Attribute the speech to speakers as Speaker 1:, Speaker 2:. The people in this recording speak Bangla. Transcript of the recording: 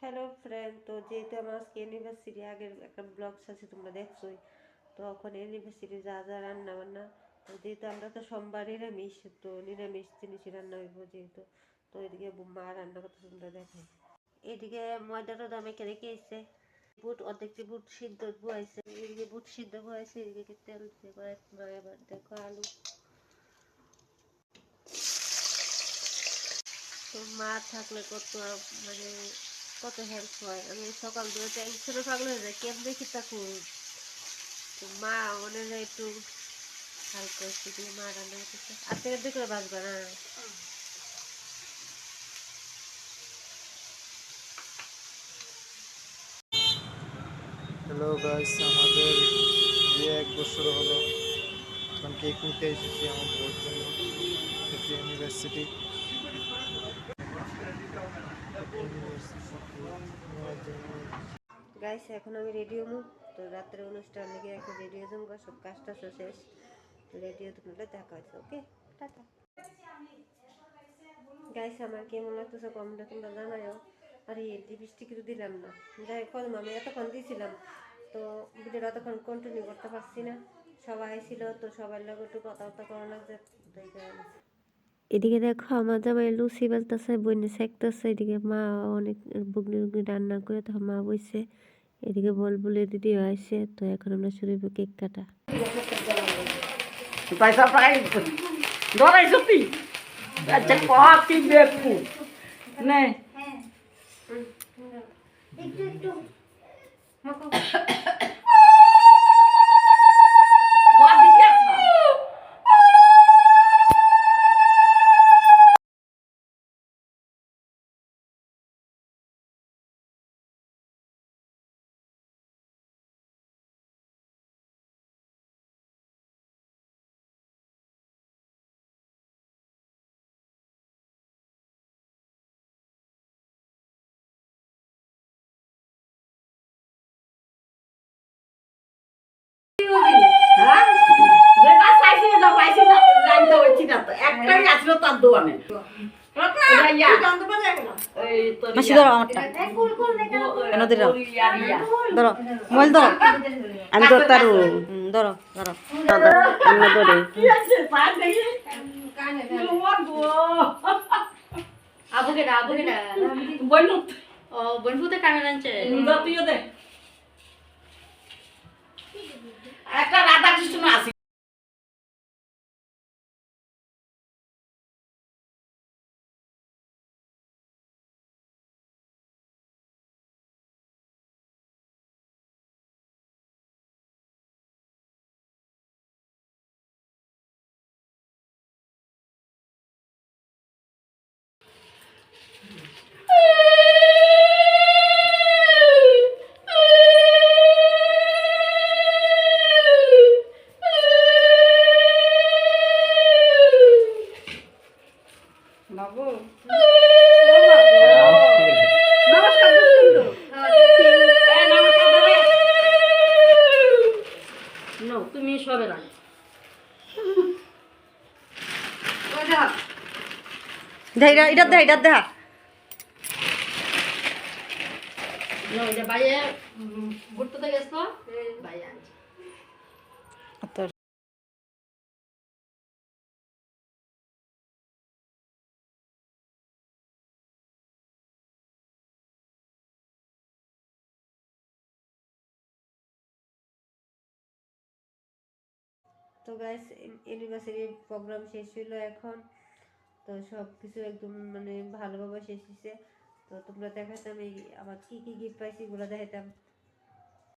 Speaker 1: হ্যালো ফ্রেন্ড, তো যেহেতু আমার আজকে ইউনিভার্সিটি আগের একটা ব্লগস আছে তোমরা দেখছোই। তো এখন ইউনিভার্সিটি যা যা রান্না বান্না, তো যেহেতু আমরা তো সোমবার নিরামিষ, তো নিরামিষ জিনিসই রান্না হইব যেহেতু। তো এদিকে মা রান্না করতে তোমরা দেখাই। এদিকে ময়দাটা দামে কেড়ে খেয়েছে, বুট অর্ধেকটি বুট সিদ্ধ বুয়াইছে, এদিকে বুট সিদ্ধ বুয়াইছে, এদিকে তেল দিয়ে করে এবার দেখো আলু। তো মা থাকলে কত মানে কত হেল্প হয়। আমি সকাল ধরে টেনশনে পাগল হয়ে যায়, কেমনে কি তা করব। তো মা মনে হয় একটু হেল্প করছে দিয়ে মা রান্না করতেছে। আজকে দিয়ে করে বাঁচবে না।
Speaker 2: হ্যালো গাইস, আমাদের বিয়ে 1 বছর হলো। এখন কেক নিতে এসেছি আমার বউর জন্য। ইউনিভার্সিটি
Speaker 1: গাইস এখন আমি রেডি হবো। তো রাত্রে অনুষ্ঠান লেগে এখন রেডি হয়ে যাবো, সব কাজটা শেষ। তো রেডি হতে তোমাদের দেখা হয়েছে। ওকে, টাটা। গাইস আমার কেমন লাগতেছে কমেন্টে তোমরা জানাও। আর এই লিপস্টিক কিন্তু দিলাম না, যাই হোক আমি এতক্ষণ দিয়েছিলাম। তো ভিডিওটা এতক্ষণ কন্টিনিউ করতে পারছি না, সবাই ছিল তো সবার লোক একটু কথাবার্তা করা লাগছে। এদিকে দেখো আমার জামাই লুচি বেলতেছে, বইনে সেকতেছে। এদিকে মা অনেক বুগনি বুগনি রান্না করে তখন মা বইছে। এদিকে বলে দিদি আসছে। তো এখন আমরা শুরু করবো কেক কাটা।
Speaker 3: পয়সা পাই ধরাই সত্যি আচ্ছা কফি দেখু নে
Speaker 1: একটু একটু
Speaker 3: একটাই আসলো তার দোকানে
Speaker 4: মাসি ধরো আমারটা কেন দিল ধরো মোবাইল ধরো আমি ধরতারু ধরো ধরো আমি ধরে
Speaker 3: একটা রাধা কৃষ্ণ আছে।
Speaker 4: বাবু
Speaker 3: তুমি সবে না
Speaker 4: এটা দেখা
Speaker 3: বাইরে ঘুরতে গেছো বাইরে আনছি।
Speaker 1: তো গাইস ইউনিভার্সিটি প্রোগ্রাম শেষ হইলো এখন। তো সব কিছু একদম মানে ভালোভাবে শেষ হয়েছে। তো তোমরা দেখাতাম এই আবার কি কি গিফট পাইছি এগুলো দেখাতাম।